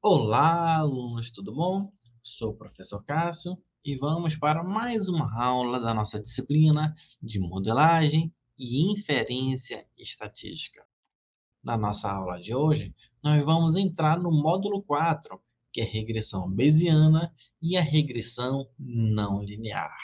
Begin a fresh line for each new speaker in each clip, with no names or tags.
Olá, alunos, tudo bom? Sou o professor Cássio e vamos para mais uma aula da nossa disciplina de modelagem e inferência estatística. Na nossa aula de hoje, nós vamos entrar no módulo 4, que é regressão bayesiana e a regressão não linear.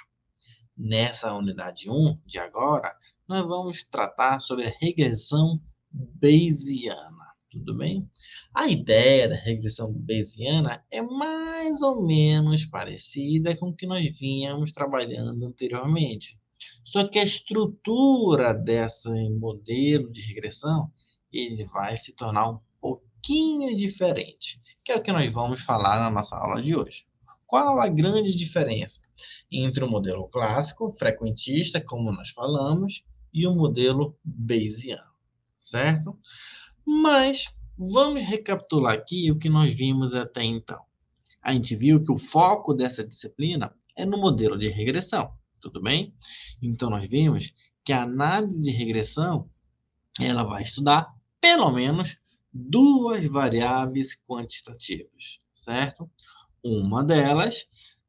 Nessa unidade 1 de agora, nós vamos tratar sobre a regressão bayesiana. Tudo bem? A ideia da regressão bayesiana é mais ou menos parecida com o que nós vínhamos trabalhando anteriormente. Só que a estrutura desse modelo de regressão ele vai se tornar um pouquinho diferente, que é o que nós vamos falar na nossa aula de hoje. Qual a grande diferença entre o modelo clássico, frequentista, como nós falamos, e o modelo bayesiano, certo? Mas vamos recapitular aqui o que nós vimos até então. A gente viu que o foco dessa disciplina é no modelo de regressão, tudo bem? Então nós vimos que a análise de regressão ela vai estudar pelo menos duas variáveis quantitativas, certo? Uma delas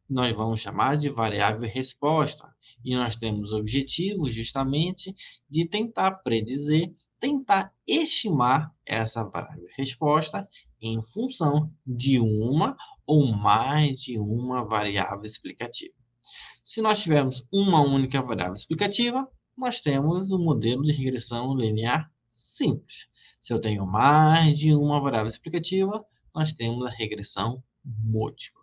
nós vamos chamar de variável resposta, e nós temos o objetivo justamente de tentar predizer, tentar estimar essa variável resposta em função de uma ou mais de uma variável explicativa. Se nós tivermos uma única variável explicativa, nós temos o modelo de regressão linear simples. Se eu tenho mais de uma variável explicativa, nós temos a regressão múltipla.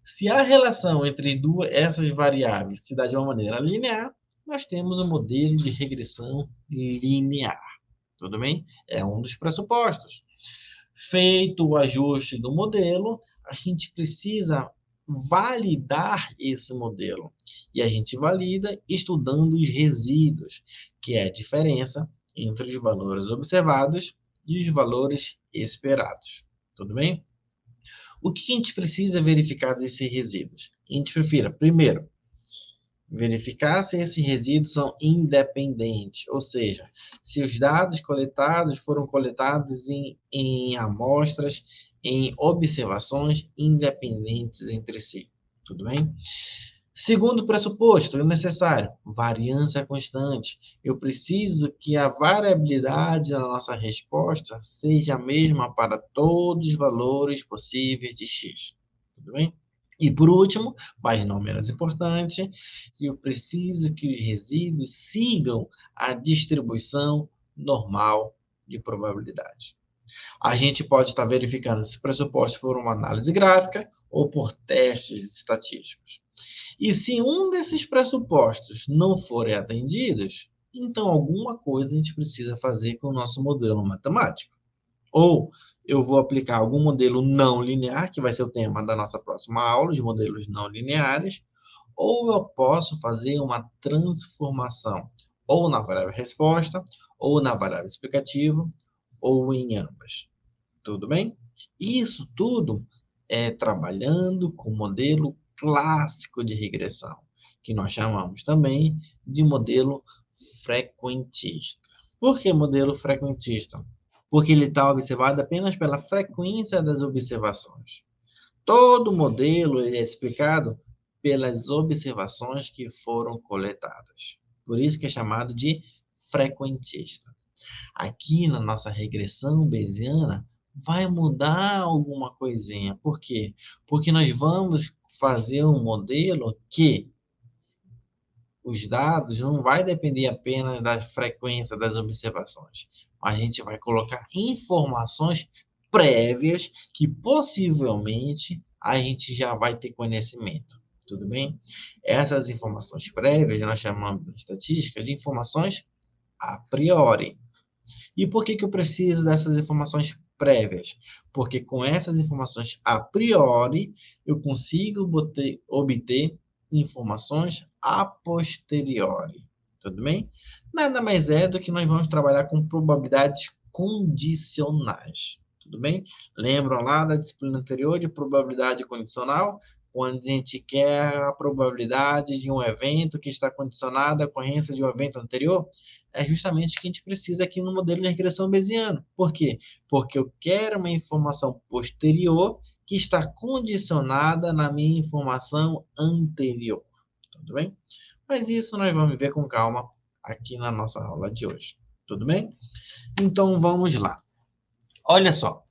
Se a relação entre essas variáveis se dá de uma maneira linear, nós temos o modelo de regressão linear. Tudo bem? É um dos pressupostos. Feito o ajuste do modelo, a gente precisa validar esse modelo. E a gente valida estudando os resíduos, que é a diferença entre os valores observados e os valores esperados. Tudo bem? O que a gente precisa verificar desses resíduos? A gente prefere, primeiro, verificar se esses resíduos são independentes, ou seja, se os dados coletados foram coletados em amostras, em observações independentes entre si. Tudo bem? Segundo pressuposto, é necessário variância constante. Eu preciso que a variabilidade da nossa resposta seja a mesma para todos os valores possíveis de x. Tudo bem? E por último, mas não menos importante, eu preciso que os resíduos sigam a distribuição normal de probabilidade. A gente pode estar verificando esse pressuposto por uma análise gráfica ou por testes estatísticos. E se um desses pressupostos não forem atendidos, então alguma coisa a gente precisa fazer com o nosso modelo matemático. Ou eu vou aplicar algum modelo não linear, que vai ser o tema da nossa próxima aula, de modelos não lineares, ou eu posso fazer uma transformação, ou na variável resposta, ou na variável explicativa, ou em ambas. Tudo bem? Isso tudo é trabalhando com o modelo clássico de regressão, que nós chamamos também de modelo frequentista. Por que modelo frequentista? Porque ele está observado apenas pela frequência das observações. Todo modelo ele é explicado pelas observações que foram coletadas. Por isso que é chamado de frequentista. Aqui na nossa regressão bayesiana, vai mudar alguma coisinha. Por quê? Porque nós vamos fazer um modelo que os dados não vai depender apenas da frequência das observações. A gente vai colocar informações prévias que possivelmente a gente já vai ter conhecimento. Tudo bem? Essas informações prévias nós chamamos em estatística de informações a priori. E por que eu preciso dessas informações prévias? Porque com essas informações a priori, eu consigo obter informações a posteriori. Tudo bem? Nada mais é do que nós vamos trabalhar com probabilidades condicionais. Tudo bem? Lembram lá da disciplina anterior de probabilidade condicional? quando a gente quer a probabilidade de um evento que está condicionado à ocorrência de um evento anterior, é justamente o que a gente precisa aqui no modelo de regressão bayesiano. Por quê? Porque eu quero uma informação posterior que está condicionada na minha informação anterior. Tudo bem? Mas isso nós vamos ver com calma aqui na nossa aula de hoje. Tudo bem? Então vamos lá. Olha só,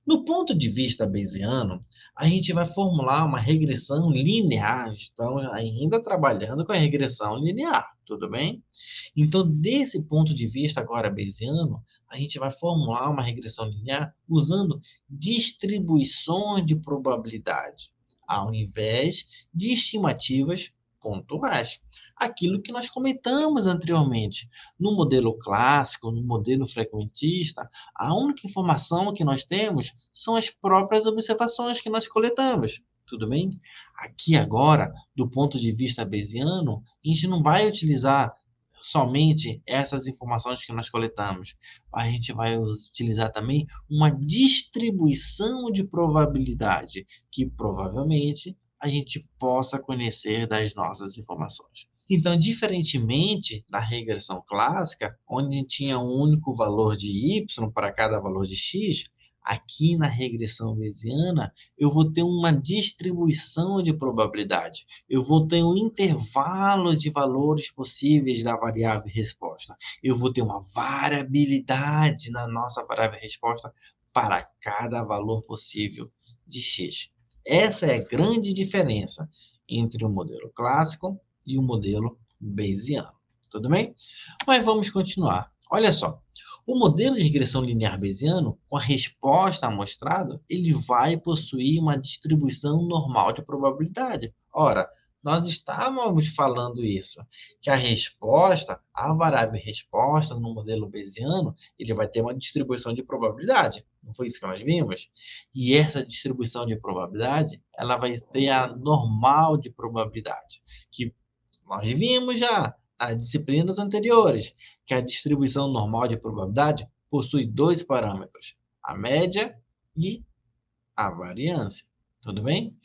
no ponto de vista bayesiano, a gente vai formular uma regressão linear. Estamos ainda trabalhando com a regressão linear, tudo bem? Então, desse ponto de vista agora bayesiano, a gente vai formular uma regressão linear usando distribuições de probabilidade, ao invés de estimativas pontuais. Aquilo que nós comentamos anteriormente. No modelo clássico, no modelo frequentista, a única informação que nós temos são as próprias observações que nós coletamos. Tudo bem? Aqui agora, do ponto de vista bayesiano, a gente não vai utilizar somente essas informações que nós coletamos. A gente vai utilizar também uma distribuição de probabilidade, que provavelmente a gente possa conhecer das nossas informações. Então, diferentemente da regressão clássica, onde tinha um único valor de y para cada valor de x, aqui na regressão bayesiana, eu vou ter uma distribuição de probabilidade. Eu vou ter um intervalo de valores possíveis da variável resposta. Eu vou ter uma variabilidade na nossa variável resposta para cada valor possível de x. Essa é a grande diferença entre o modelo clássico e o modelo bayesiano. Tudo bem? Mas vamos continuar. Olha só. O modelo de regressão linear bayesiano, com a resposta amostrada, ele vai possuir uma distribuição normal de probabilidade. Ora, nós estávamos falando isso, que a resposta, a variável resposta no modelo bayesiano, ele vai ter uma distribuição de probabilidade. Não foi isso que nós vimos? E essa distribuição de probabilidade, ela vai ter a normal de probabilidade, que nós vimos já nas disciplinas anteriores, que a distribuição normal de probabilidade possui dois parâmetros, a média e a variância. Tudo bem?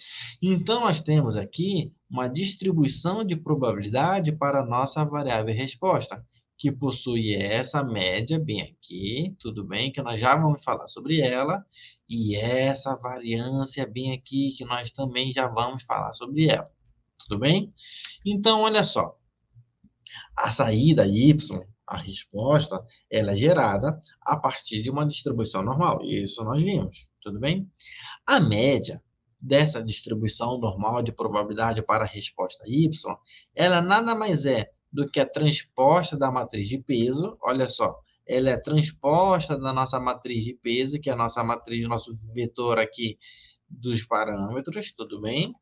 Então, nós temos aqui uma distribuição de probabilidade para a nossa variável resposta, que possui essa média bem aqui, tudo bem? Que nós já vamos falar sobre ela, e essa variância bem aqui, que nós também já vamos falar sobre ela. Tudo bem? Então, olha só. A saída y, a resposta, ela é gerada a partir de uma distribuição normal. Isso nós vimos, tudo bem? A média dessa distribuição normal de probabilidade para a resposta y, ela nada mais é do que a transposta da matriz de peso. Olha só, ela é transposta da nossa matriz de peso, que é a nossa matriz, nosso vetor aqui dos parâmetros, tudo bem?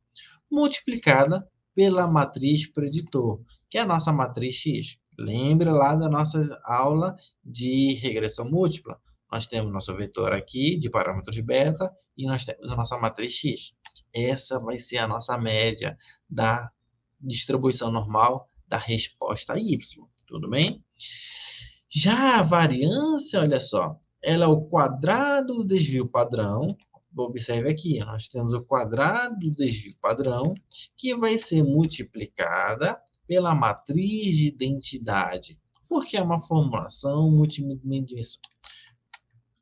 Multiplicada pela matriz preditor, que é a nossa matriz X. Lembre lá da nossa aula de regressão múltipla. Nós temos nosso vetor aqui de parâmetros beta e nós temos a nossa matriz X. Essa vai ser a nossa média da distribuição normal da resposta Y. Tudo bem? Já a variância, olha só, ela é o quadrado do desvio padrão. Observe aqui, nós temos o quadrado do desvio padrão, que vai ser multiplicada pela matriz de identidade, porque é uma formulação multidimensional.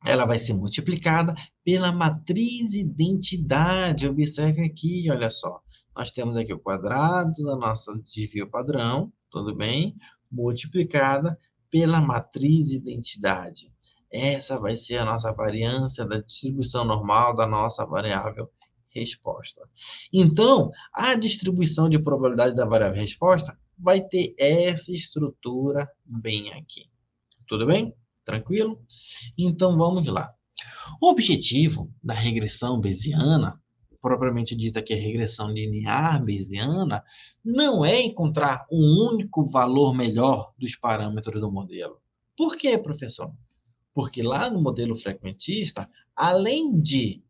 Ela vai ser multiplicada pela matriz identidade. Observe aqui, olha só. Nós temos aqui o quadrado da nossa desvio padrão, tudo bem? Multiplicada pela matriz identidade. Essa vai ser a nossa variância da distribuição normal da nossa variável resposta. Então, a distribuição de probabilidade da variável resposta vai ter essa estrutura bem aqui. Tudo bem? Tranquilo? Então, vamos lá. O objetivo da regressão bayesiana, propriamente dita que é regressão linear bayesiana, não é encontrar um único valor melhor dos parâmetros do modelo. Por quê, professor? Porque lá no modelo frequentista, além de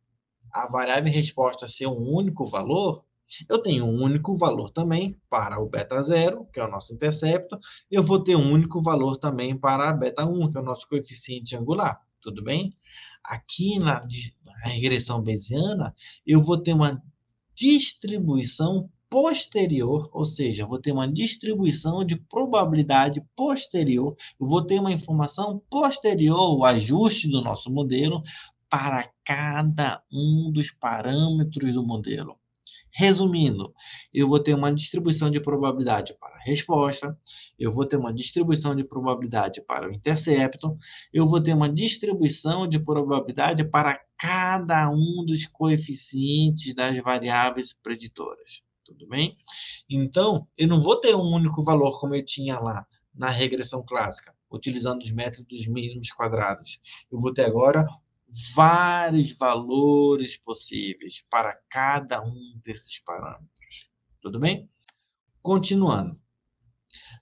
a variável resposta ser um único valor, eu tenho um único valor também para o beta 0, que é o nosso intercepto, eu vou ter um único valor também para a beta 1, que é o nosso coeficiente angular, tudo bem? Aqui na regressão bayesiana, eu vou ter uma distribuição posterior, ou seja, eu vou ter uma distribuição de probabilidade posterior, eu vou ter uma informação posterior, o ajuste do nosso modelo para cada um dos parâmetros do modelo. Resumindo, eu vou ter uma distribuição de probabilidade para a resposta, eu vou ter uma distribuição de probabilidade para o intercepto, eu vou ter uma distribuição de probabilidade para cada um dos coeficientes das variáveis preditoras. Tudo bem? Então, eu não vou ter um único valor como eu tinha lá na regressão clássica, utilizando os métodos mínimos quadrados. Eu vou ter agora vários valores possíveis para cada um desses parâmetros. Tudo bem? Continuando.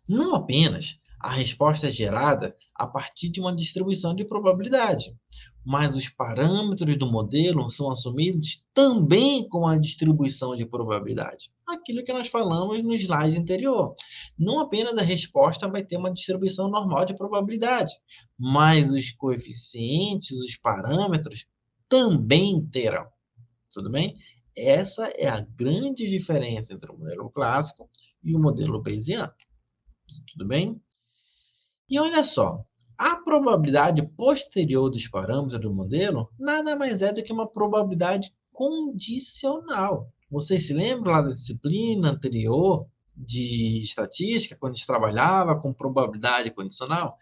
Não apenas a resposta é gerada a partir de uma distribuição de probabilidade, mas os parâmetros do modelo são assumidos também com a distribuição de probabilidade. Aquilo que nós falamos no slide anterior. Não apenas a resposta vai ter uma distribuição normal de probabilidade, mas os coeficientes, os parâmetros, também terão. Tudo bem? Essa é a grande diferença entre o modelo clássico e o modelo bayesiano. Tudo bem? E olha só, a probabilidade posterior dos parâmetros do modelo nada mais é do que uma probabilidade condicional. Vocês se lembram lá da disciplina anterior de estatística, quando a gente trabalhava com probabilidade condicional?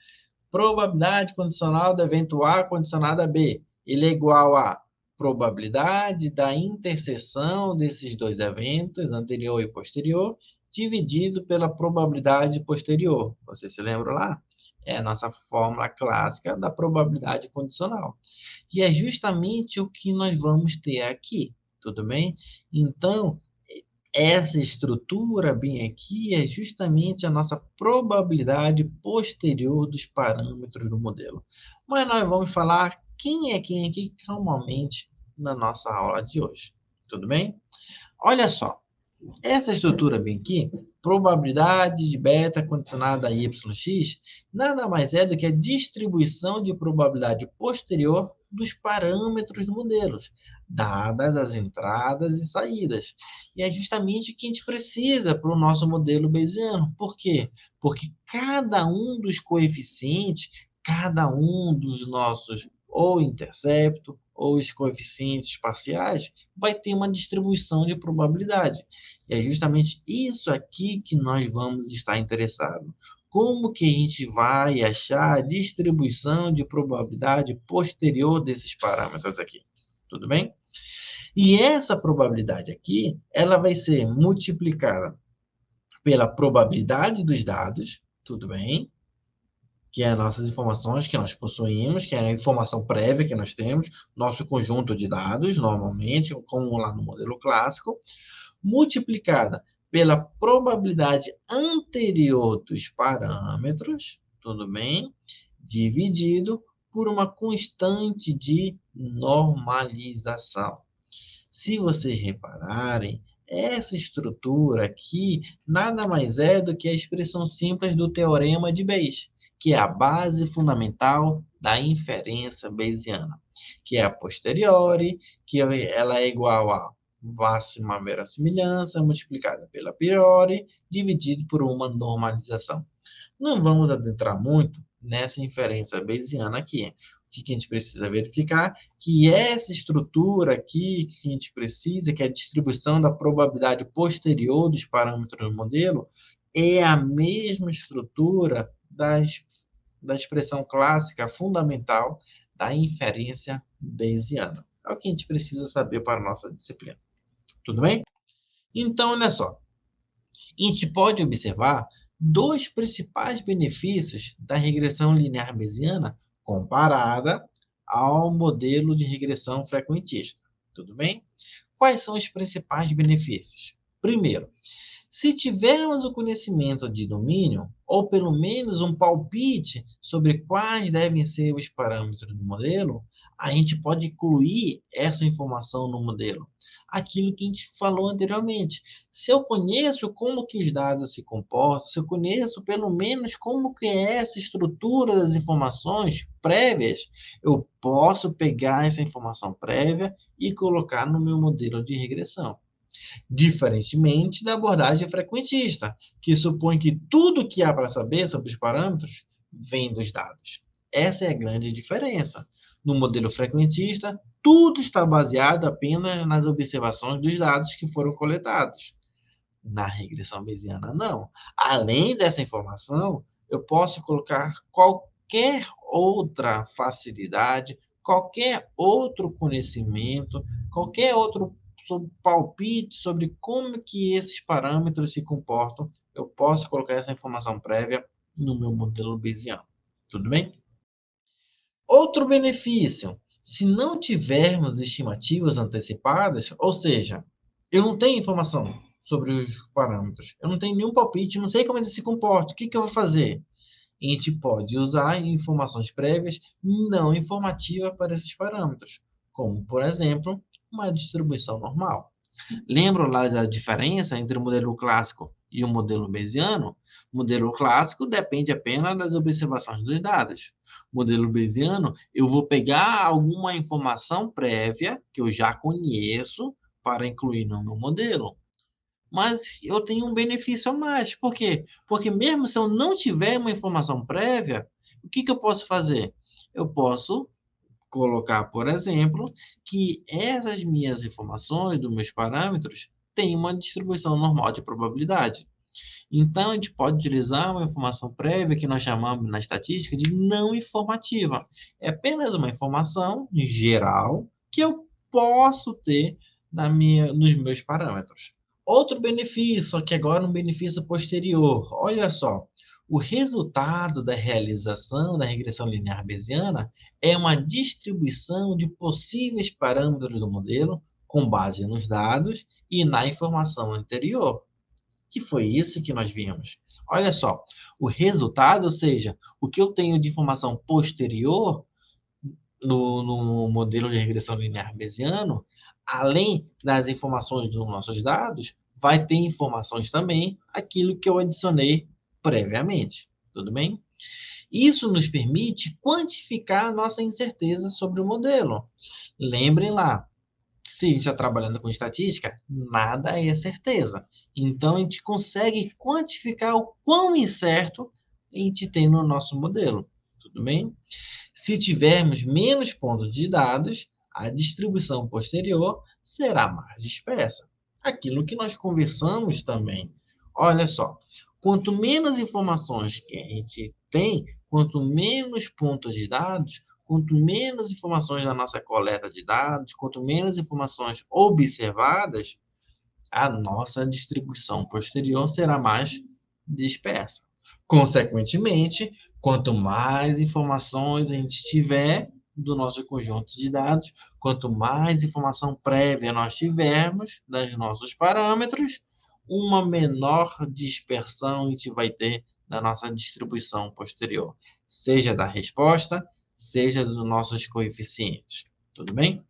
Probabilidade condicional do evento A condicionado a B. Ele é igual a probabilidade da interseção desses dois eventos, anterior e posterior, dividido pela probabilidade posterior. Você se lembra lá? É a nossa fórmula clássica da probabilidade condicional. E é justamente o que nós vamos ter aqui, tudo bem? Então, essa estrutura bem aqui é justamente a nossa probabilidade posterior dos parâmetros do modelo. Mas nós vamos falar quem é quem aqui calmamente na nossa aula de hoje. Tudo bem? Olha só, essa estrutura bem aqui, probabilidade de beta condicionada a yx, nada mais é do que a distribuição de probabilidade posterior dos parâmetros do modelo, dadas as entradas e saídas. E é justamente o que a gente precisa para o nosso modelo bayesiano. Por quê? Porque cada um dos coeficientes, cada um dos nossos ou intercepto, ou os coeficientes parciais, vai ter uma distribuição de probabilidade. E é justamente isso aqui que nós vamos estar interessados. Como que a gente vai achar a distribuição de probabilidade posterior desses parâmetros aqui? Tudo bem? E essa probabilidade aqui, ela vai ser multiplicada pela probabilidade dos dados, tudo bem? Que é as nossas informações que nós possuímos, que é a informação prévia que nós temos, nosso conjunto de dados, normalmente, como lá no modelo clássico, multiplicada pela probabilidade anterior dos parâmetros, tudo bem? Dividido por uma constante de normalização. Se vocês repararem, essa estrutura aqui nada mais é do que a expressão simples do teorema de Bayes, que é a base fundamental da inferência bayesiana, que é a posteriori, que ela é igual a máxima verossimilhança multiplicada pela priori, dividido por uma normalização. Não vamos adentrar muito nessa inferência bayesiana aqui. O que a gente precisa verificar? Que essa estrutura aqui que a gente precisa, que é a distribuição da probabilidade posterior dos parâmetros do modelo, é a mesma estrutura da expressão clássica fundamental da inferência bayesiana. É o que a gente precisa saber para a nossa disciplina. Tudo bem? Então, olha só. A gente pode observar dois principais benefícios da regressão linear bayesiana comparada ao modelo de regressão frequentista. Tudo bem? Quais são os principais benefícios? Primeiro, se tivermos o conhecimento de domínio, ou pelo menos um palpite sobre quais devem ser os parâmetros do modelo, a gente pode incluir essa informação no modelo. Aquilo que a gente falou anteriormente. Se eu conheço como que os dados se comportam, se eu conheço pelo menos como que é essa estrutura das informações prévias, eu posso pegar essa informação prévia e colocar no meu modelo de regressão. diferentemente da abordagem frequentista, que supõe que tudo que há para saber sobre os parâmetros vem dos dados. Essa é a grande diferença. No modelo frequentista, tudo está baseado apenas nas observações dos dados que foram coletados. Na regressão bayesiana, não. Além dessa informação, eu posso colocar qualquer outra facilidade, qualquer outro conhecimento, qualquer outro palpite sobre como que esses parâmetros se comportam. Eu posso colocar essa informação prévia no meu modelo bayesiano. Tudo bem? Outro benefício, se não tivermos estimativas antecipadas, ou seja, eu não tenho informação sobre os parâmetros, eu não tenho nenhum palpite, não sei como ele se comporta, o que que eu vou fazer? A gente pode usar informações prévias não informativas para esses parâmetros, como, por exemplo, uma distribuição normal. Lembram lá da diferença entre o modelo clássico e o modelo bayesiano? O modelo clássico depende apenas das observações dos dados. O modelo bayesiano, eu vou pegar alguma informação prévia que eu já conheço para incluir no meu modelo. Mas eu tenho um benefício a mais. Por quê? Porque mesmo se eu não tiver uma informação prévia, o que que eu posso fazer? Eu posso colocar, por exemplo, que essas minhas informações dos meus parâmetros têm uma distribuição normal de probabilidade. Então, a gente pode utilizar uma informação prévia que nós chamamos na estatística de não informativa. É apenas uma informação geral que eu posso ter nos meus parâmetros. Outro benefício, só que agora um benefício posterior. Olha só, o resultado da realização da regressão linear bayesiana é uma distribuição de possíveis parâmetros do modelo com base nos dados e na informação anterior. Que foi isso que nós vimos. Olha só, o resultado, ou seja, o que eu tenho de informação posterior no modelo de regressão linear bayesiano, além das informações dos nossos dados, vai ter informações também aquilo que eu adicionei previamente. Tudo bem? Isso nos permite quantificar a nossa incerteza sobre o modelo. Lembrem lá, se a gente está trabalhando com estatística, nada é certeza. Então, a gente consegue quantificar o quão incerto a gente tem no nosso modelo. Tudo bem? Se tivermos menos pontos de dados, a distribuição posterior será mais dispersa. Aquilo que nós conversamos também. Olha só, quanto menos informações que a gente tem, quanto menos pontos de dados, quanto menos informações na nossa coleta de dados, quanto menos informações observadas, a nossa distribuição posterior será mais dispersa. Consequentemente, quanto mais informações a gente tiver do nosso conjunto de dados, quanto mais informação prévia nós tivermos dos nossos parâmetros, uma menor dispersão a gente vai ter da nossa distribuição posterior, seja da resposta, seja dos nossos coeficientes. Tudo bem?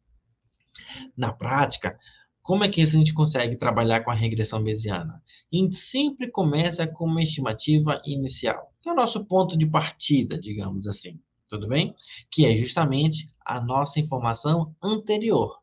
Na prática, como é que a gente consegue trabalhar com a regressão bayesiana? A gente sempre começa com uma estimativa inicial, que é o nosso ponto de partida, digamos assim, tudo bem? Que é justamente a nossa informação anterior.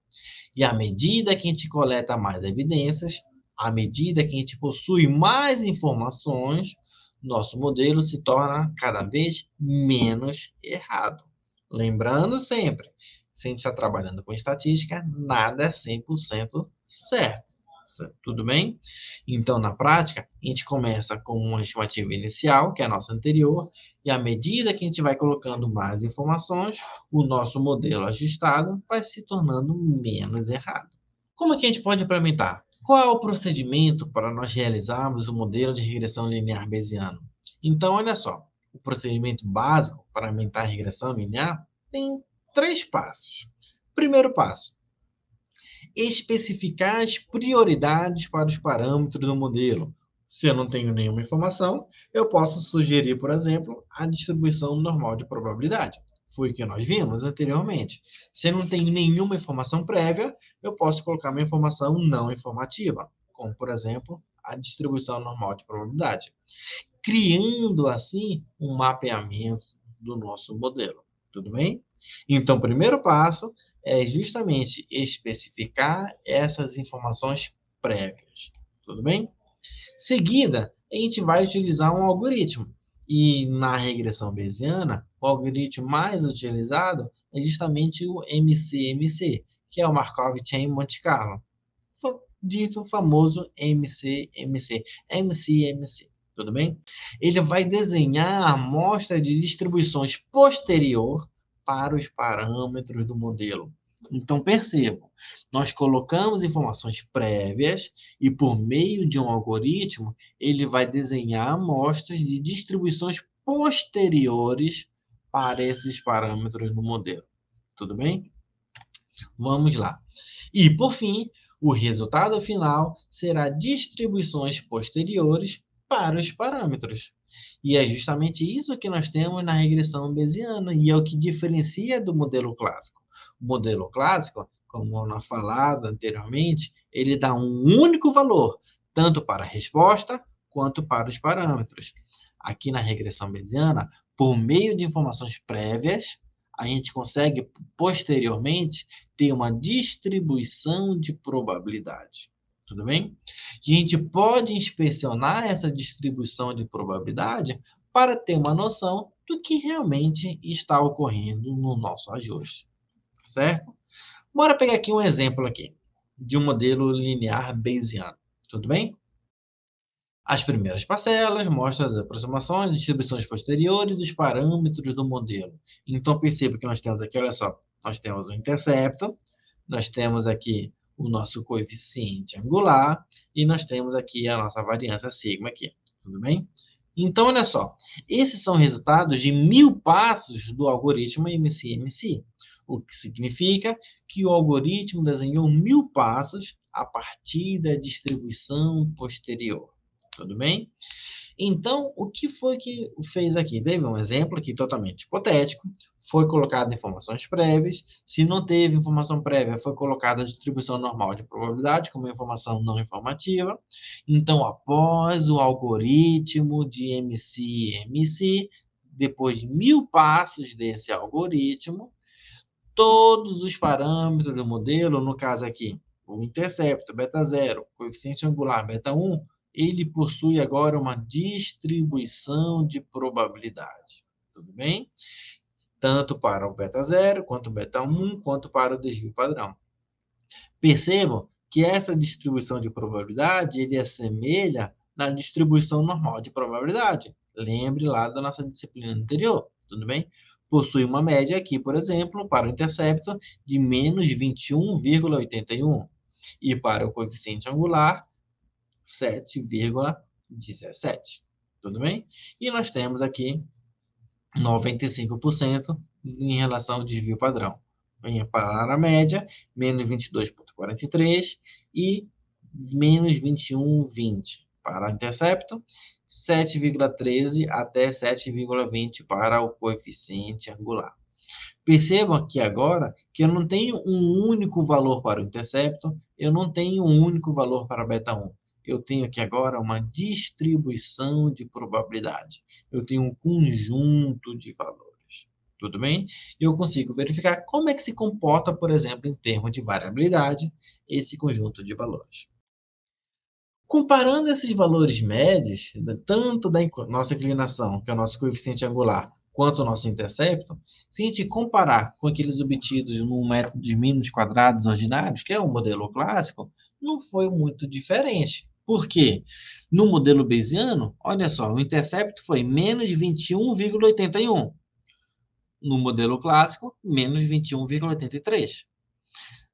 E à medida que a gente coleta mais evidências, à medida que a gente possui mais informações, nosso modelo se torna cada vez menos errado. Lembrando sempre, se a gente está trabalhando com estatística, nada é 100% certo. Tudo bem? Então, na prática, a gente começa com uma estimativa inicial, que é a nossa anterior, e à medida que a gente vai colocando mais informações, o nosso modelo ajustado vai se tornando menos errado. Como é que a gente pode implementar? Qual é o procedimento para nós realizarmos o modelo de regressão linear bayesiano? Então, olha só, o procedimento básico para aumentar a regressão linear tem 3 passos. Primeiro passo, especificar as prioridades para os parâmetros do modelo. Se eu não tenho nenhuma informação, eu posso sugerir, por exemplo, a distribuição normal de probabilidade. Foi o que nós vimos anteriormente. Se eu não tenho nenhuma informação prévia, eu posso colocar uma informação não informativa, como, por exemplo, a distribuição normal de probabilidade, criando assim um mapeamento do nosso modelo. Tudo bem? Então, o primeiro passo é justamente especificar essas informações prévias. Tudo bem? Seguida, a gente vai utilizar um algoritmo. E na regressão bayesiana, o algoritmo mais utilizado é justamente o MCMC, que é o Markov Chain Monte Carlo, dito famoso MCMC, MCMC, tudo bem? Ele vai desenhar a amostra de distribuições posterior para os parâmetros do modelo. Então, percebam, nós colocamos informações prévias e, por meio de um algoritmo, ele vai desenhar amostras de distribuições posteriores para esses parâmetros do modelo. Tudo bem? Vamos lá. E, por fim, o resultado final será distribuições posteriores para os parâmetros. E é justamente isso que nós temos na regressão bayesiana, e é o que diferencia do modelo clássico. O modelo clássico, como nós falado anteriormente, ele dá um único valor, tanto para a resposta quanto para os parâmetros. Aqui na regressão bayesiana, por meio de informações prévias, a gente consegue posteriormente ter uma distribuição de probabilidade. Tudo bem? E a gente pode inspecionar essa distribuição de probabilidade para ter uma noção do que realmente está ocorrendo no nosso ajuste. Certo? Bora pegar aqui um exemplo aqui de um modelo linear bayesiano. Tudo bem? As primeiras parcelas mostram as aproximações e distribuições posteriores dos parâmetros do modelo. Então, perceba que nós temos aqui, olha só, nós temos o intercepto, nós temos aqui o nosso coeficiente angular e nós temos aqui a nossa variância sigma aqui, tudo bem? Então, olha só, esses são resultados de 1000 passos do algoritmo MCMC, o que significa que o algoritmo desenhou 1000 passos a partir da distribuição posterior. Tudo bem? Então, o que foi que fez aqui? Teve um exemplo aqui totalmente hipotético, foi colocado informações prévias, se não teve informação prévia, foi colocada a distribuição normal de probabilidade como informação não informativa. Então, após o algoritmo de MCMC, depois de 1000 passos desse algoritmo, todos os parâmetros do modelo, no caso aqui, o intercepto, beta 0, coeficiente angular, beta 1, ele possui agora uma distribuição de probabilidade. Tudo bem? Tanto para o beta 0, quanto o beta 1, quanto para o desvio padrão. Percebam que essa distribuição de probabilidade ele assemelha na distribuição normal de probabilidade. Lembre lá da nossa disciplina anterior, tudo bem? Possui uma média aqui, por exemplo, para o intercepto de menos 21,81 e para o coeficiente angular 7,17. Tudo bem? E nós temos aqui 95% em relação ao desvio padrão. Para a média, menos 22,43 e menos 21,20 para o intercepto, 7,13 até 7,20 para o coeficiente angular. Percebam aqui agora que eu não tenho um único valor para o intercepto, eu não tenho um único valor para beta 1. Eu tenho aqui agora uma distribuição de probabilidade. Eu tenho um conjunto de valores. Tudo bem? E eu consigo verificar como é que se comporta, por exemplo, em termos de variabilidade, esse conjunto de valores. Comparando esses valores médios, tanto da nossa inclinação, que é o nosso coeficiente angular, quanto o nosso intercepto, se a gente comparar com aqueles obtidos no método de mínimos quadrados ordinários, que é o modelo clássico, não foi muito diferente. Por quê? No modelo bayesiano, olha só, o intercepto foi menos 21,81. No modelo clássico, menos 21,83.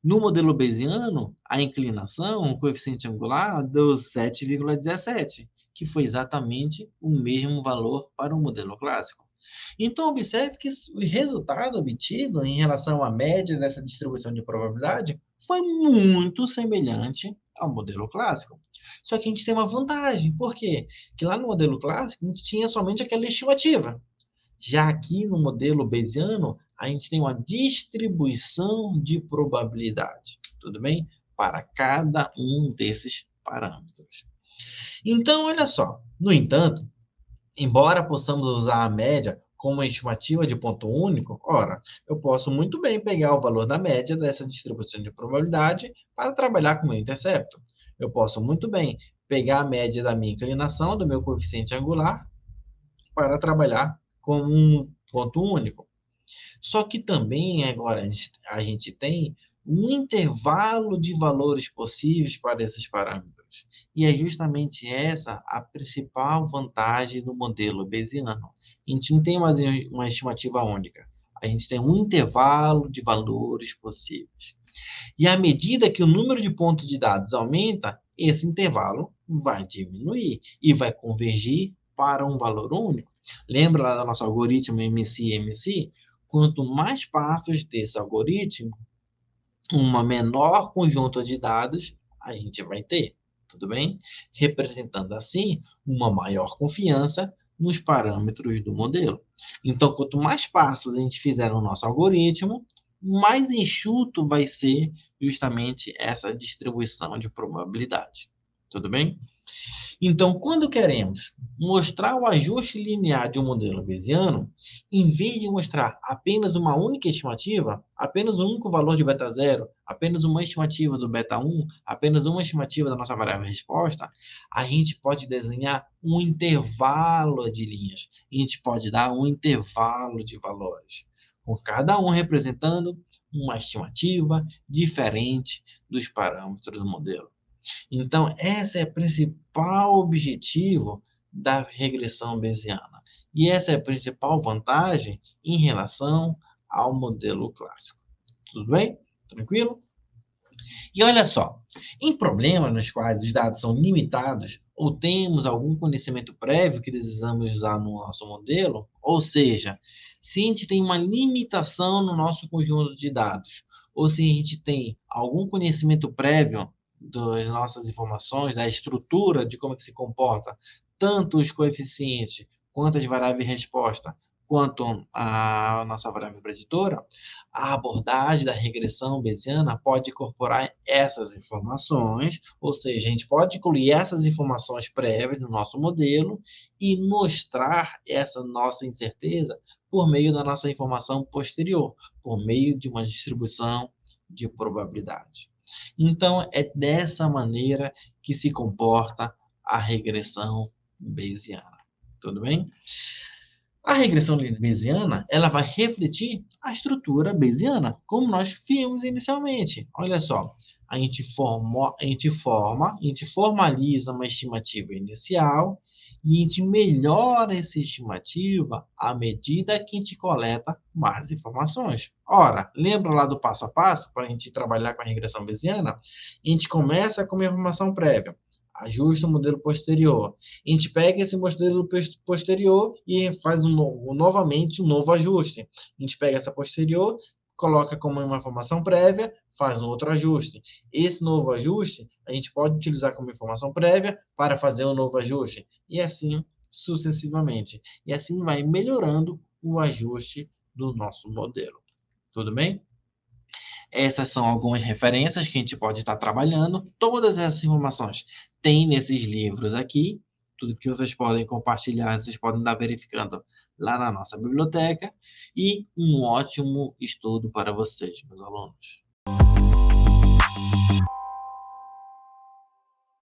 No modelo bayesiano, a inclinação, o coeficiente angular, deu 7,17, que foi exatamente o mesmo valor para o modelo clássico. Então, observe que o resultado obtido em relação à média dessa distribuição de probabilidade foi muito semelhante ao modelo clássico. Só que a gente tem uma vantagem. Por quê? Porque lá no modelo clássico, a gente tinha somente aquela estimativa. Já aqui no modelo bayesiano, a gente tem uma distribuição de probabilidade, tudo bem? Para cada um desses parâmetros. Então, olha só, no entanto, embora possamos usar a média como uma estimativa de ponto único, ora, eu posso muito bem pegar o valor da média dessa distribuição de probabilidade para trabalhar com o meu intercepto. Eu posso muito bem pegar a média da minha inclinação, do meu coeficiente angular, para trabalhar como um ponto único. Só que também agora a gente tem um intervalo de valores possíveis para esses parâmetros. E é justamente essa a principal vantagem do modelo bayesiano. A gente não tem mais uma estimativa única. A gente tem um intervalo de valores possíveis. E à medida que o número de pontos de dados aumenta, esse intervalo vai diminuir e vai convergir para um valor único. Lembra lá do nosso algoritmo MC-MC? Quanto mais passos desse algoritmo, uma menor conjunto de dados a gente vai ter, tudo bem? Representando assim uma maior confiança nos parâmetros do modelo. Então, quanto mais passos a gente fizer no nosso algoritmo, mais enxuto vai ser justamente essa distribuição de probabilidade. Tudo bem? Então, quando queremos mostrar o ajuste linear de um modelo bayesiano, em vez de mostrar apenas uma única estimativa, apenas um único valor de beta zero, apenas uma estimativa do beta 1, apenas uma estimativa da nossa variável resposta, a gente pode desenhar um intervalo de linhas. A gente pode dar um intervalo de valores, com cada um representando uma estimativa diferente dos parâmetros do modelo. Então, esse é o principal objetivo da regressão bayesiana. E essa é a principal vantagem em relação ao modelo clássico. Tudo bem? Tranquilo? E olha só, em problemas nos quais os dados são limitados ou temos algum conhecimento prévio que desejamos usar no nosso modelo, ou seja, se a gente tem uma limitação no nosso conjunto de dados, ou se a gente tem algum conhecimento prévio das nossas informações, da estrutura de como é que se comporta, tanto os coeficientes quanto as variáveis de resposta, quanto a nossa variável preditora, a abordagem da regressão bayesiana pode incorporar essas informações, ou seja, a gente pode incluir essas informações prévias no nosso modelo e mostrar essa nossa incerteza por meio da nossa informação posterior, por meio de uma distribuição de probabilidade. Então, é dessa maneira que se comporta a regressão bayesiana. Tudo bem? A regressão bayesiana, ela vai refletir a estrutura bayesiana, como nós vimos inicialmente. Olha só, a gente formaliza uma estimativa inicial e a gente melhora essa estimativa à medida que a gente coleta mais informações. Ora, lembra lá do passo a passo para a gente trabalhar com a regressão bayesiana? A gente começa com uma informação prévia, ajusta o modelo posterior. A gente pega esse modelo posterior e faz novamente um novo ajuste. A gente pega essa posterior, coloca como uma informação prévia, faz um outro ajuste. Esse novo ajuste, a gente pode utilizar como informação prévia para fazer um novo ajuste. E assim sucessivamente. E assim vai melhorando o ajuste do nosso modelo. Tudo bem? Essas são algumas referências que a gente pode estar trabalhando. Todas essas informações tem nesses livros aqui. Tudo que vocês podem compartilhar, vocês podem estar verificando lá na nossa biblioteca. E um ótimo estudo para vocês, meus alunos.